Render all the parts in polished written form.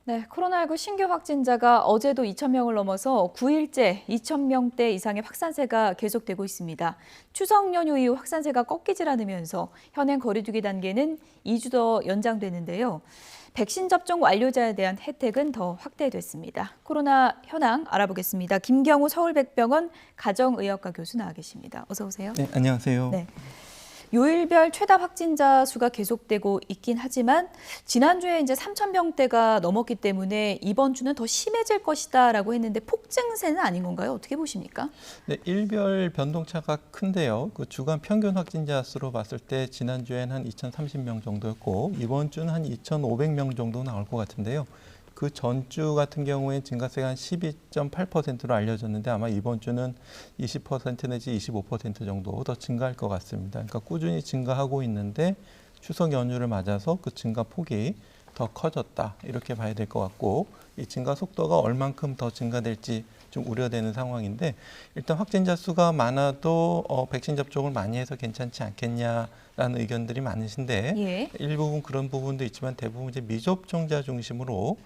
네, 코로나19 신규 확진자가 어제도 2,000명을 넘어서 9일째 2,000명대 이상의 확산세가 계속되고 있습니다. 추석 연휴 이후 확산세가 꺾이질 않으면서 현행 거리두기 단계는 2주 더 연장되는데요. 백신 접종 완료자에 대한 혜택은 더 확대됐습니다. 코로나 현황 알아보겠습니다. 김경우 서울백병원 가정의학과 교수 나와 계십니다. 어서 오세요. 네, 안녕하세요. 네. 요일별 최다 확진자 수가 계속되고 있긴 하지만 지난주에 이제 3,000명대가 넘었기 때문에 이번 주는 더 심해질 것이다라고 했는데 폭증세는 아닌 건가요? 어떻게 보십니까? 네, 일별 변동차가 큰데요. 그 주간 평균 확진자 수로 봤을 때 지난주에는 한 2,030명 정도였고 이번 주는 한 2,500명 정도 나올 것 같은데요. 그 전주 같은 경우에 증가세가 한 12.8%로 알려졌는데 아마 이번 주는 20% 내지 25% 정도 더 증가할 것 같습니다. 그러니까 꾸준히 증가하고 있는데 추석 연휴를 맞아서 그 증가 폭이 더 커졌다 이렇게 봐야 될 것 같고 이 증가 속도가 얼만큼 더 증가될지 좀 우려되는 상황인데 일단 확진자 수가 많아도 백신 접종을 많이 해서 괜찮지 않겠냐라는 의견들이 많으신데 예. 일부분 그런 부분도 있지만 대부분 이제 미접종자 중심으로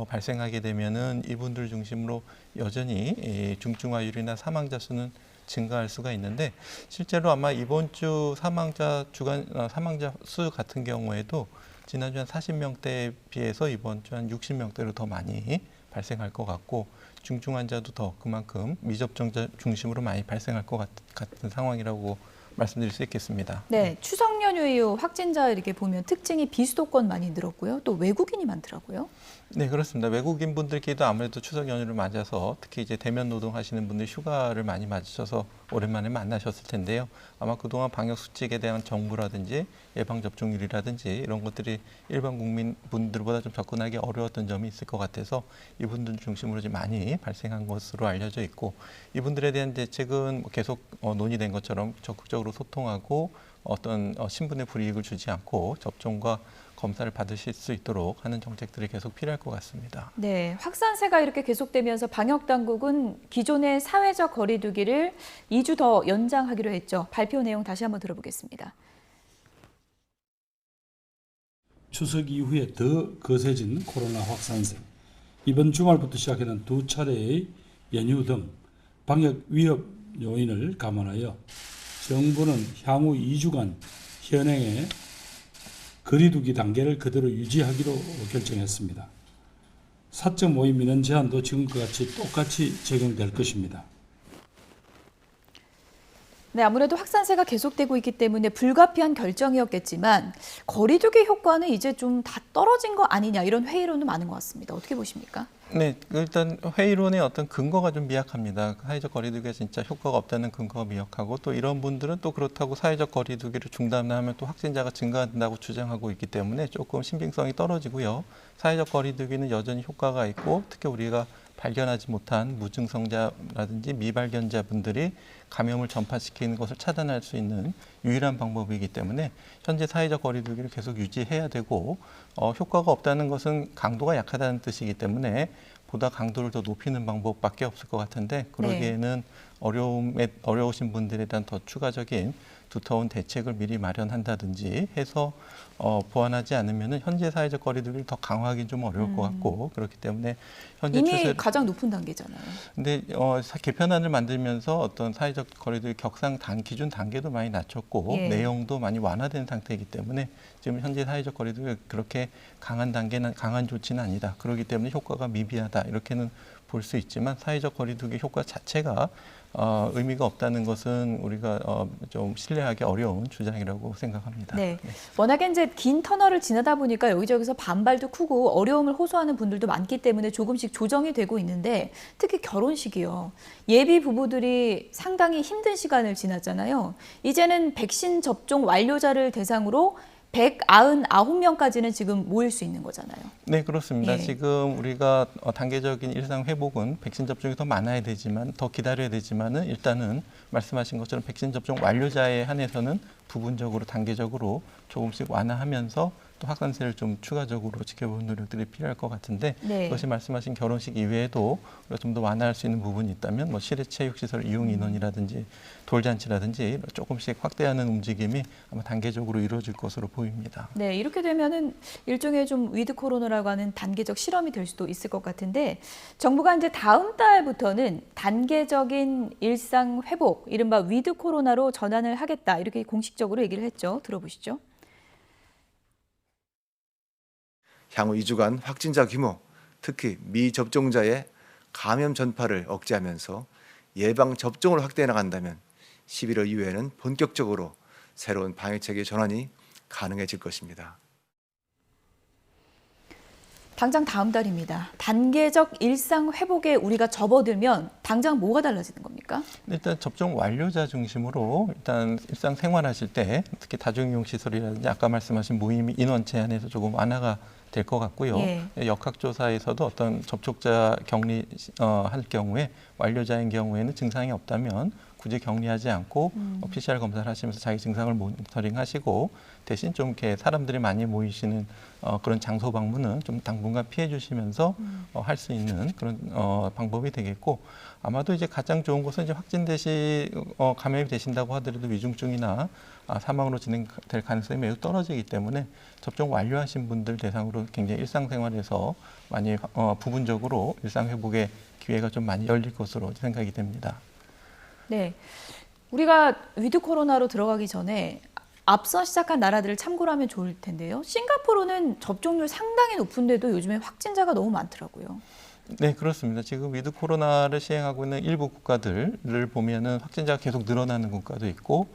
발생하게 되면은 이분들 중심으로 여전히 이 중증화율이나 사망자 수는 증가할 수가 있는데 실제로 아마 이번 주 사망자 주간 사망자 수 같은 경우에도 지난주 한 40명대에 비해서 이번 주 한 60명대로 더 많이 발생할 것 같고 중증 환자도 더 그만큼 미접종자 중심으로 많이 발생할 것 같은 상황이라고 말씀드릴 수 있겠습니다. 네, 추석 연휴 이후 확진자 이렇게 보면 특징이 비수도권 많이 늘었고요. 또 외국인이 많더라고요. 네, 그렇습니다. 외국인 분들께도 아무래도 추석 연휴를 맞아서 특히 이제 대면 노동하시는 분들 휴가를 많이 맞으셔서 오랜만에 만나셨을 텐데요. 아마 그동안 방역 수칙에 대한 정보라든지 예방 접종률이라든지 이런 것들이 일반 국민 분들보다 좀 접근하기 어려웠던 점이 있을 것 같아서 이분들 중심으로 좀 많이 발생한 것으로 알려져 있고 이분들에 대한 대책은 계속 논의된 것처럼 적극적으로 소통하고 어떤 신분의 불이익을 주지 않고 접종과 검사를 받으실 수 있도록 하는 정책들이 계속 필요할 것 같습니다. 네, 확산세가 이렇게 계속되면서 방역 당국은 기존의 사회적 거리두기를 2주 더 연장하기로 했죠. 발표 내용 다시 한번 들어보겠습니다. 추석 이후에 더 거세진 코로나 확산세, 이번 주말부터 시작하는 두 차례의 연휴 등 방역 위협 요인을 감안하여 정부는 향후 2주간 현행의 거리두기 단계를 그대로 유지하기로 결정했습니다. 사적 모임 인원 제한도 지금과 같이 똑같이 적용될 것입니다. 네, 아무래도 확산세가 계속되고 있기 때문에 불가피한 결정이었겠지만 거리두기 효과는 이제 좀 다 떨어진 거 아니냐 이런 회의론도 많은 것 같습니다. 어떻게 보십니까? 네, 일단 회의론의 어떤 근거가 좀 미약합니다. 사회적 거리두기가 진짜 효과가 없다는 근거가 미약하고 또 이런 분들은 또 그렇다고 사회적 거리두기를 중단하면 또 확진자가 증가한다고 주장하고 있기 때문에 조금 신빙성이 떨어지고요. 사회적 거리두기는 여전히 효과가 있고 특히 우리가 발견하지 못한 무증상자라든지 미발견자분들이 감염을 전파시키는 것을 차단할 수 있는 유일한 방법이기 때문에 현재 사회적 거리두기를 계속 유지해야 되고 효과가 없다는 것은 강도가 약하다는 뜻이기 때문에 보다 강도를 더 높이는 방법밖에 없을 것 같은데 그러기에는 어려우신 분들에 대한 더 추가적인 두터운 대책을 미리 마련한다든지 해서 보완하지 않으면 현재 사회적 거리두기를 더 강화하기는 좀 어려울 것 같고 그렇기 때문에 현재 이미 가장 높은 단계잖아요. 근데 개편안을 만들면서 어떤 사회적 거리두기 기준 단계도 많이 낮췄고 예. 내용도 많이 완화된 상태이기 때문에 지금 현재 사회적 거리두기가 그렇게 강한 단계는 강한 조치는 아니다. 그렇기 때문에 효과가 미비하다 이렇게는 볼 수 있지만 사회적 거리두기 효과 자체가 의미가 없다는 것은 우리가 좀 신뢰하기 어려운 주장이라고 생각합니다. 네. 워낙에 이제 긴 터널을 지나다 보니까 여기저기서 반발도 크고 어려움을 호소하는 분들도 많기 때문에 조금씩 조정이 되고 있는데 특히 결혼식이요. 예비 부부들이 상당히 힘든 시간을 지났잖아요. 이제는 백신 접종 완료자를 대상으로 199명까지는 지금 모일 수 있는 거잖아요. 네, 그렇습니다. 예. 지금 우리가 단계적인 일상 회복은 백신 접종이 더 많아야 되지만 더 기다려야 되지만은 일단은 말씀하신 것처럼 백신 접종 완료자에 한해서는 부분적으로 단계적으로 조금씩 완화하면서 또 또 확산세를 좀 추가적으로 지켜보는 노력들이 필요할 것 같은데 네. 그것이 말씀하신 결혼식 이외에도 우리가 좀 더 완화할 수 있는 부분이 있다면 뭐 실외 체육시설 이용 인원이라든지 돌잔치라든지 조금씩 확대하는 움직임이 아마 단계적으로 이루어질 것으로 보입니다. 네, 이렇게 되면은 일종의 좀 위드 코로나라고 하는 단계적 실험이 될 수도 있을 것 같은데 정부가 이제 다음 달부터는 단계적인 일상 회복, 이른바 위드 코로나로 전환을 하겠다 이렇게 공식적으로 얘기를 했죠. 들어보시죠. 향후 2주간 확진자 규모, 특히 미접종자의 감염 전파를 억제하면서 예방 접종을 확대해 나간다면 11월 이후에는 본격적으로 새로운 방역체계 전환이 가능해질 것입니다. 당장 다음 달입니다. 단계적 일상 회복에 우리가 접어들면 당장 뭐가 달라지는 겁니까? 일단 접종 완료자 중심으로 일단 일상 생활하실 때 특히 다중이용 시설이라든지 아까 말씀하신 모임 인원 제한에서 조금 완화가 될 것 같고요. 예. 역학조사에서도 어떤 접촉자 격리 할 경우에 완료자인 경우에는 증상이 없다면 굳이 격리하지 않고 PCR 검사를 하시면서 자기 증상을 모니터링하시고 대신 좀 이렇게 사람들이 많이 모이시는 그런 장소 방문은 좀 당분간 피해 주시면서 할 수 있는 그런 방법이 되겠고 아마도 이제 가장 좋은 것은 이제 감염이 되신다고 하더라도 위중증이나 사망으로 진행될 가능성이 매우 떨어지기 때문에 접종 완료하신 분들 대상으로 굉장히 일상생활에서 많이 부분적으로 일상 회복의 기회가 좀 많이 열릴 것으로 생각이 됩니다. 네, 우리가 위드 코로나로 들어가기 전에 앞서 시작한 나라들을 참고로 하면 좋을 텐데요. 싱가포르는 접종률 상당히 높은데도 요즘에 확진자가 너무 많더라고요. 네, 그렇습니다. 지금 위드 코로나를 시행하고 있는 일부 국가들을 보면은 확진자가 계속 늘어나는 국가도 있고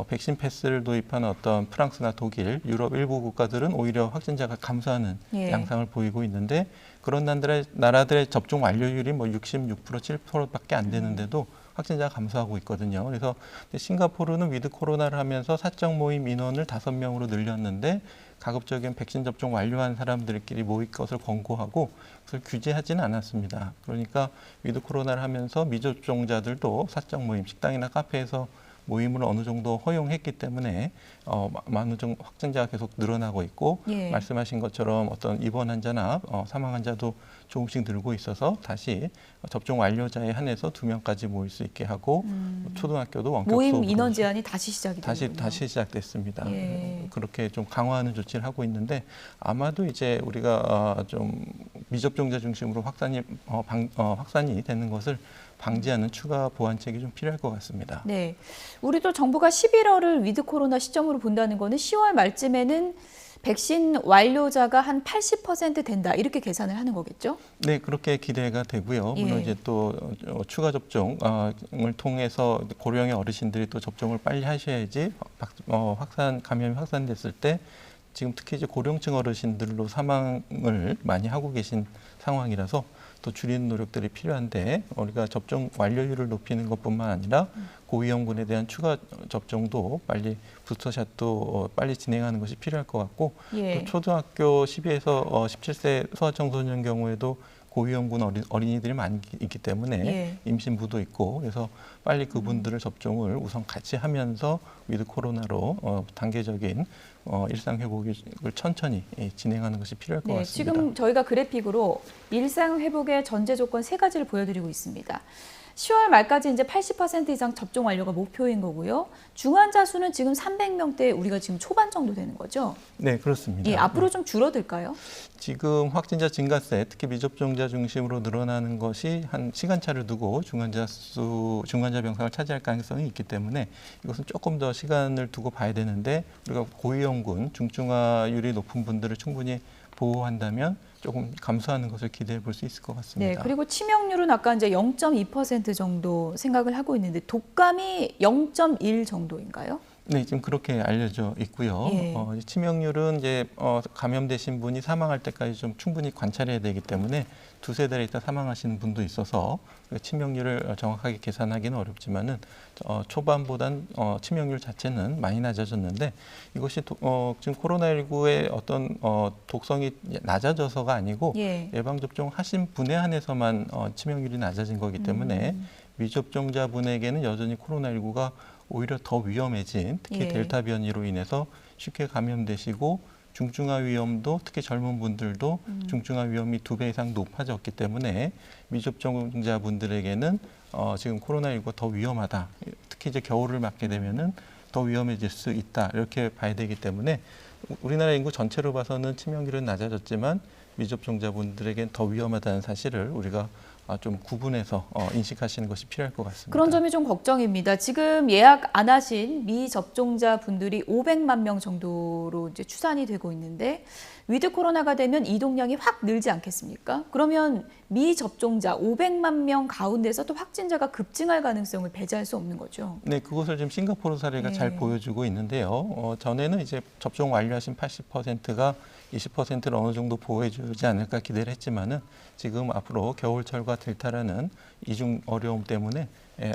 백신 패스를 도입하는 어떤 프랑스나 독일, 유럽 일부 국가들은 오히려 확진자가 감소하는 예. 양상을 보이고 있는데 그런 나라들의 접종 완료율이 뭐 66%, 7%밖에 안 되는데도 확진자가 감소하고 있거든요. 그래서 싱가포르는 위드 코로나를 하면서 사적 모임 인원을 5명으로 늘렸는데 가급적이면 백신 접종 완료한 사람들끼리 모일 것을 권고하고 그걸 규제하지는 않았습니다. 그러니까 위드 코로나를 하면서 미접종자들도 사적 모임, 식당이나 카페에서 모임을 어느 정도 허용했기 때문에 많은 확진자가 계속 늘어나고 있고 예. 말씀하신 것처럼 어떤 입원 환자나 사망 환자도 조금씩 늘고 있어서 다시 접종 완료자에 한해서 2명까지 모일 수 있게 하고 초등학교도 원격 모임 수업으로 인원 제한이 다시 시작이 되군요. 다시 시작됐습니다. 예. 그렇게 좀 강화하는 조치를 하고 있는데 아마도 이제 우리가 좀 미접종자 중심으로 확산이 되는 것을 방지하는 추가 보완책이 좀 필요할 것 같습니다. 네, 우리도 정부가 11월을 위드 코로나 시점으로 본다는 거는 10월 말쯤에는 백신 완료자가 한 80% 된다 이렇게 계산을 하는 거겠죠? 네, 그렇게 기대가 되고요. 물론 예. 이제 또 추가 접종을 통해서 고령의 어르신들이 또 접종을 빨리 하셔야지 감염이 확산됐을 때 지금 특히 이제 고령층 어르신들로 사망을 많이 하고 계신 상황이라서 또 줄이는 노력들이 필요한데 우리가 접종 완료율을 높이는 것뿐만 아니라 고위험군에 대한 추가 접종도 빨리 부스터샷도 빨리 진행하는 것이 필요할 것 같고 예. 또 초등학교 12에서 17세 소아청소년 경우에도 고위험군 어린이들이 많이 있기 때문에 예. 임신부도 있고 그래서 빨리 그분들을 접종을 우선 같이 하면서 위드 코로나로 단계적인 일상 회복을 천천히 진행하는 것이 필요할 것 네, 같습니다. 지금 저희가 그래픽으로 일상 회복의 전제 조건 3가지를 보여드리고 있습니다. 10월 말까지 이제 80% 이상 접종 완료가 목표인 거고요. 중환자 수는 지금 300명대 우리가 지금 초반 정도 되는 거죠? 네, 그렇습니다. 예, 앞으로 좀 줄어들까요? 지금 확진자 증가세, 특히 미접종자 중심으로 늘어나는 것이 한 시간차를 두고 중환자 병상을 차지할 가능성이 있기 때문에 이것은 조금 더 시간을 두고 봐야 되는데 우리가 고위험군, 중증화율이 높은 분들을 충분히 보호한다면 조금 감소하는 것을 기대해 볼 수 있을 것 같습니다. 네, 그리고 치명률은 아까 이제 0.2% 정도 생각을 하고 있는데 독감이 0.1 정도인가요? 네, 지금 그렇게 알려져 있고요. 예. 치명률은 이제 감염되신 분이 사망할 때까지 좀 충분히 관찰해야 되기 때문에 2-3달 있다 사망하시는 분도 있어서 치명률을 정확하게 계산하기는 어렵지만은 초반보단 치명률 자체는 많이 낮아졌는데 이것이 지금 코로나19의 어떤 독성이 낮아져서가 아니고 예. 예방접종 하신 분에 한해서만 치명률이 낮아진 거기 때문에 미접종자분에게는 여전히 코로나19가 오히려 더 위험해진 특히 예. 델타 변이로 인해서 쉽게 감염되시고 중증화 위험도 특히 젊은 분들도 중증화 위험이 2배 이상 높아졌기 때문에 미접종자분들에게는 지금 코로나19가 더 위험하다. 특히 이제 겨울을 맞게 되면은 더 위험해질 수 있다. 이렇게 봐야 되기 때문에 우리나라 인구 전체로 봐서는 치명률은 낮아졌지만 미접종자분들에겐 더 위험하다는 사실을 우리가 좀 구분해서 인식하시는 것이 필요할 것 같습니다. 그런 점이 좀 걱정입니다. 지금 예약 안 하신 미접종자 분들이 500만 명 정도로 이제 추산이 되고 있는데 위드 코로나가 되면 이동량이 확 늘지 않겠습니까? 그러면 미접종자 500만 명 가운데서 또 확진자가 급증할 가능성을 배제할 수 없는 거죠. 네, 그것을 지금 싱가포르 사례가 잘 보여주고 있는데요. 전에는 이제 접종 완료하신 80%가 20%를 어느 정도 보호해주지 않을까 기대를 했지만은 지금 앞으로 겨울철과 델타라는 이중 어려움 때문에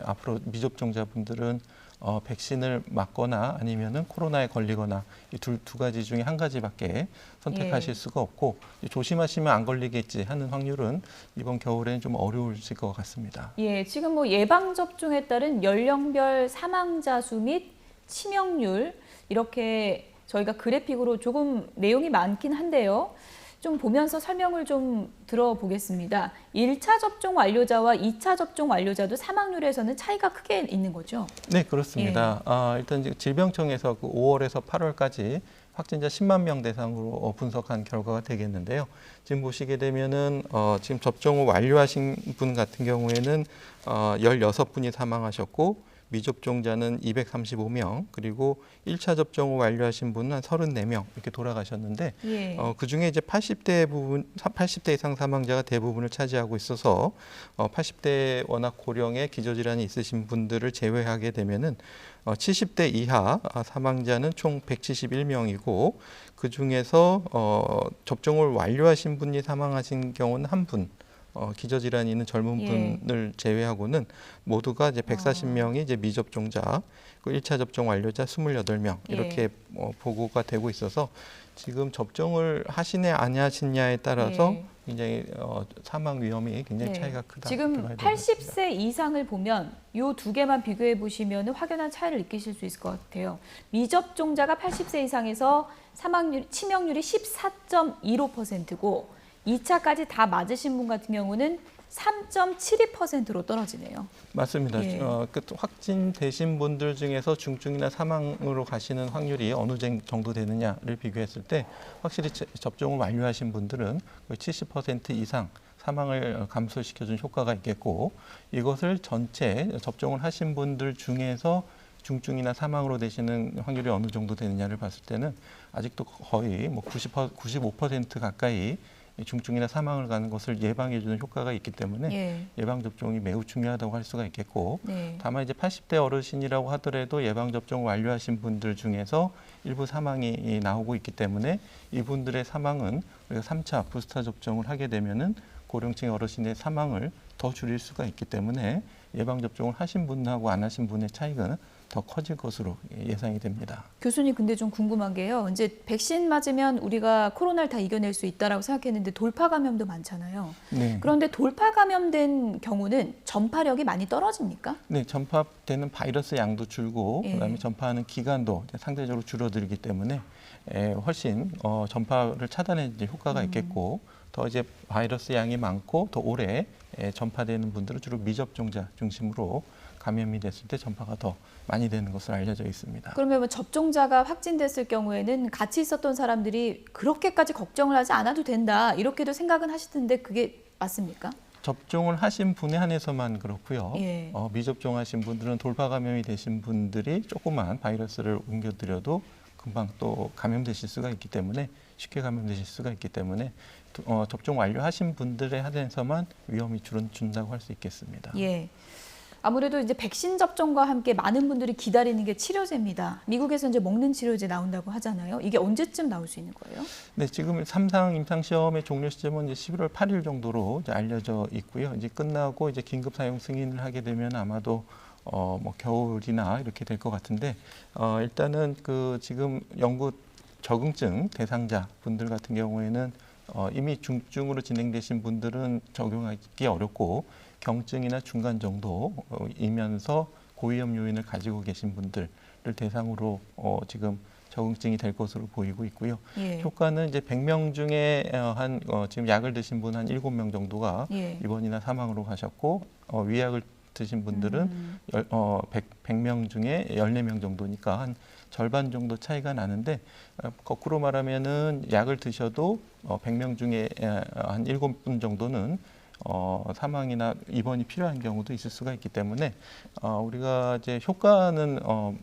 앞으로 미접종자분들은 백신을 맞거나 아니면은 코로나에 걸리거나 이 두 가지 중에 한 가지밖에 선택하실 수가 없고 조심하시면 안 걸리겠지 하는 확률은 이번 겨울에는 좀 어려우실 것 같습니다. 예, 지금 뭐 예방 접종에 따른 연령별 사망자 수 및 치명률 이렇게 저희가 그래픽으로 조금 내용이 많긴 한데요. 좀 보면서 설명을 좀 들어보겠습니다. 1차 접종 완료자와 2차 접종 완료자도 사망률에서는 차이가 크게 있는 거죠? 네, 그렇습니다. 일단 질병청에서 그 5월에서 8월까지 확진자 10만 명 대상으로 분석한 결과가 되겠는데요. 지금 보시게 되면은 지금 접종을 완료하신 분 같은 경우에는 16분이 사망하셨고 미접종자는 235명, 그리고 1차 접종을 완료하신 분은 한 34명 이렇게 돌아가셨는데 그중에 이제 80대 이상 사망자가 대부분을 차지하고 있어서 80대 워낙 고령의 기저질환이 있으신 분들을 제외하게 되면은 70대 이하 사망자는 총 171명이고 그중에서 접종을 완료하신 분이 사망하신 경우는 한 분. 기저질환이 있는 젊은 분을 제외하고는 모두가 이제 140명이 이제 미접종자, 그 1차 접종 완료자 28명 이렇게 보고가 되고 있어서 지금 접종을 하시냐 안 하시냐에 따라서 굉장히 사망 위험이 굉장히 차이가 크다. 지금 80세 이상을 보면 이 두 개만 비교해 보시면 확연한 차이를 느끼실 수 있을 것 같아요. 미접종자가 80세 이상에서 치명률이 14.15%고 2차까지 다 맞으신 분 같은 경우는 3.72%로 떨어지네요. 맞습니다. 확진되신 분들 중에서 중증이나 사망으로 가시는 확률이 어느 정도 되느냐를 비교했을 때 확실히 접종을 완료하신 분들은 거의 70% 이상 사망을 감소시켜준 효과가 있겠고 이것을 전체 접종을 하신 분들 중에서 중증이나 사망으로 되시는 확률이 어느 정도 되느냐를 봤을 때는 아직도 거의 95% 가까이 중증이나 사망을 가는 것을 예방해주는 효과가 있기 때문에 예방접종이 매우 중요하다고 할 수가 있겠고 다만 이제 80대 어르신이라고 하더라도 예방접종 완료하신 분들 중에서 일부 사망이 나오고 있기 때문에 이분들의 사망은 우리가 3차 부스터 접종을 하게 되면은 고령층 어르신의 사망을 더 줄일 수가 있기 때문에 예방접종을 하신 분하고 안 하신 분의 차이가 더 커질 것으로 예상이 됩니다. 교수님 근데 좀 궁금한 게요. 이제 백신 맞으면 우리가 코로나를 다 이겨낼 수 있다라고 생각했는데 돌파 감염도 많잖아요. 그런데 돌파 감염된 경우는 전파력이 많이 떨어집니까? 네, 전파되는 바이러스 양도 줄고 그다음에 전파하는 기간도 상대적으로 줄어들기 때문에 훨씬 전파를 차단해 줄 효과가 있겠고 더 이제 바이러스 양이 많고 더 오래 전파되는 분들은 주로 미접종자 중심으로 감염이 됐을 때 전파가 더 많이 되는 것으로 알려져 있습니다. 그러면 접종자가 확진됐을 경우에는 같이 있었던 사람들이 그렇게까지 걱정을 하지 않아도 된다 이렇게도 생각은 하시던데 그게 맞습니까? 접종을 하신 분에 한해서만 그렇고요. 미접종하신 분들은 돌파 감염이 되신 분들이 조그만 바이러스를 옮겨드려도 금방 또 감염되실 수가 있기 때문에 쉽게 감염되실 수가 있기 때문에 접종 완료하신 분들에 한해서만 위험이 준다고 할 수 있겠습니다. 아무래도 이제 백신 접종과 함께 많은 분들이 기다리는 게 치료제입니다. 미국에서 이제 먹는 치료제 나온다고 하잖아요. 이게 언제쯤 나올 수 있는 거예요? 네, 지금 3상 임상 시험의 종료 시점은 이제 11월 8일 정도로 이제 알려져 있고요. 이제 끝나고 이제 긴급 사용 승인을 하게 되면 아마도 겨울이나 이렇게 될 것 같은데 일단은 그 지금 연구 적응증 대상자 분들 같은 경우에는 이미 중증으로 진행되신 분들은 적용하기 어렵고 경증이나 중간 정도이면서 고위험 요인을 가지고 계신 분들을 대상으로 지금 적응증이 될 것으로 보이고 있고요. 예. 효과는 이제 100명 중에 지금 약을 드신 분 한 7명 정도가 예. 입원이나 사망으로 가셨고 위약을 드신 분들은 100명 중에 14명 정도니까 한 절반 정도 차이가 나는데 거꾸로 말하면은 약을 드셔도 100명 중에 한 7분 정도는 사망이나 입원이 필요한 경우도 있을 수가 있기 때문에 우리가 이제 효과는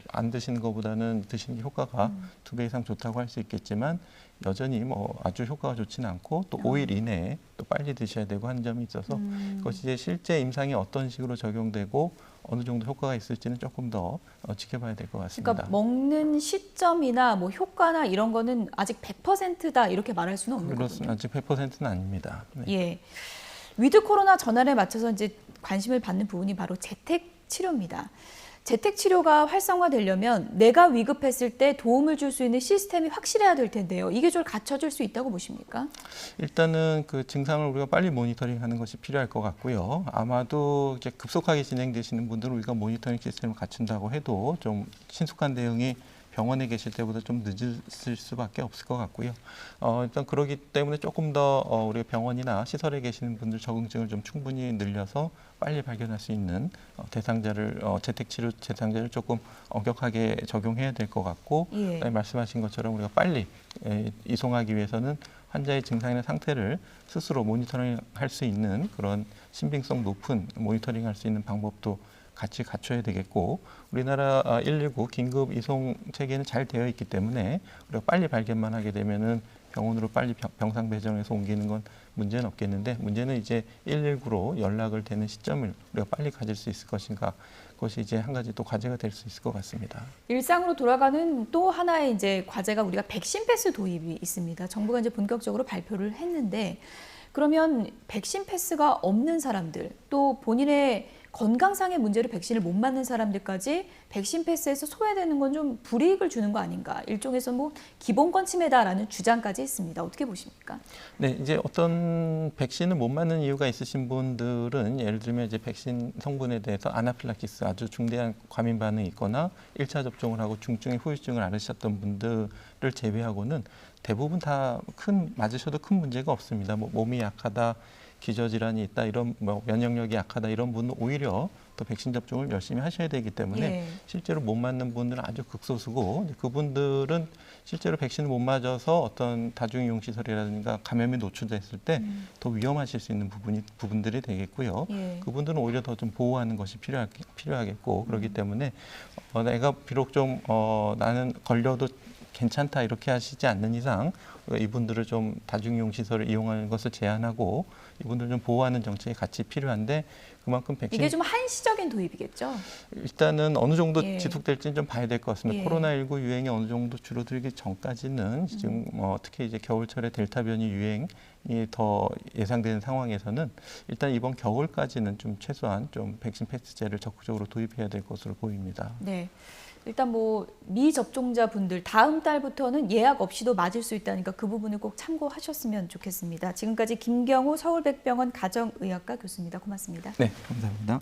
안 드시는 것보다는 드시는 게 효과가 2배 이상 좋다고 할 수 있겠지만 여전히 뭐 아주 효과가 좋지는 않고 또 5일 이내에 또 빨리 드셔야 되고 하는 점이 있어서 그것이 이제 실제 임상이 어떤 식으로 적용되고 어느 정도 효과가 있을지는 조금 더 지켜봐야 될 것 같습니다. 그러니까 먹는 시점이나 뭐 효과나 이런 거는 아직 100%다 이렇게 말할 수는 없는 그렇습니다. 거군요. 아직 100%는 아닙니다. 네. 예. 위드 코로나 전환에 맞춰서 이제 관심을 받는 부분이 바로 재택 치료입니다. 재택 치료가 활성화되려면 내가 위급했을 때 도움을 줄 수 있는 시스템이 확실해야 될 텐데요. 이게 좀 갖춰질 수 있다고 보십니까? 일단은 그 증상을 우리가 빨리 모니터링하는 것이 필요할 것 같고요. 아마도 이제 급속하게 진행되시는 분들은 우리가 모니터링 시스템을 갖춘다고 해도 좀 신속한 대응이 병원에 계실 때보다 좀 늦을 수밖에 없을 것 같고요. 일단 그러기 때문에 조금 더 우리 병원이나 시설에 계시는 분들 적응증을 좀 충분히 늘려서 빨리 발견할 수 있는 대상자를 재택치료 대상자를 조금 엄격하게 적용해야 될 것 같고, 예. 그다음에 말씀하신 것처럼 우리가 빨리 이송하기 위해서는 환자의 증상이나 상태를 스스로 모니터링할 수 있는 그런 신빙성 높은 모니터링할 수 있는 방법도 같이 갖춰야 되겠고, 우리나라 119 긴급 이송 체계는 잘 되어 있기 때문에 우리가 빨리 발견만 하게 되면은 병원으로 빨리 병상 배정해서 옮기는 건 문제는 없겠는데, 문제는 이제 119로 연락을 되는 시점을 우리가 빨리 가질 수 있을 것인가, 그것이 이제 한 가지 또 과제가 될 수 있을 것 같습니다. 일상으로 돌아가는 또 하나의 이제 과제가 우리가 백신 패스 도입이 있습니다. 정부가 이제 본격적으로 발표를 했는데, 그러면 백신 패스가 없는 사람들, 또 본인의 건강상의 문제로 백신을 못 맞는 사람들까지 백신 패스에서 소외되는 건 좀 불이익을 주는 거 아닌가, 일종에서 뭐 기본권 침해다라는 주장까지 있습니다. 어떻게 보십니까? 네, 이제 어떤 백신을 못 맞는 이유가 있으신 분들은 예를 들면 이제 백신 성분에 대해서 아나필락시스, 아주 중대한 과민 반응이 있거나 1차 접종을 하고 중증의 후유증을 앓으셨던 분들을 제외하고는 대부분 다 맞으셔도 큰 문제가 없습니다. 뭐 몸이 약하다, 기저질환이 있다, 이런 뭐 면역력이 약하다, 이런 분은 오히려 또 백신 접종을 열심히 하셔야 되기 때문에 예. 실제로 못 맞는 분들은 아주 극소수고, 그분들은 실제로 백신을 못 맞아서 어떤 다중이용시설이라든가 감염에 노출됐을 때 더 위험하실 수 있는 부분들이 되겠고요. 예. 그분들은 오히려 더 좀 보호하는 것이 필요하겠고, 그렇기 때문에 내가 비록 좀 나는 걸려도 괜찮다 이렇게 하시지 않는 이상 이분들을 좀 다중이용시설을 이용하는 것을 제한하고 이분들을 좀 보호하는 정책이 같이 필요한데, 그만큼 백신 이게 좀 한시적인 도입이겠죠? 일단은 어느 정도 예. 지속될지는 좀 봐야 될 것 같습니다. 예. 코로나19 유행이 어느 정도 줄어들기 전까지는 지금 특히 이제 겨울철에 델타 변이 유행이 더 예상되는 상황에서는 일단 이번 겨울까지는 좀 최소한 좀 백신 패스제를 적극적으로 도입해야 될 것으로 보입니다. 네. 일단 뭐 미접종자분들 다음 달부터는 예약 없이도 맞을 수 있다니까 그 부분을 꼭 참고하셨으면 좋겠습니다. 지금까지 김경호 서울백병원 가정의학과 교수입니다. 고맙습니다. 네, 감사합니다.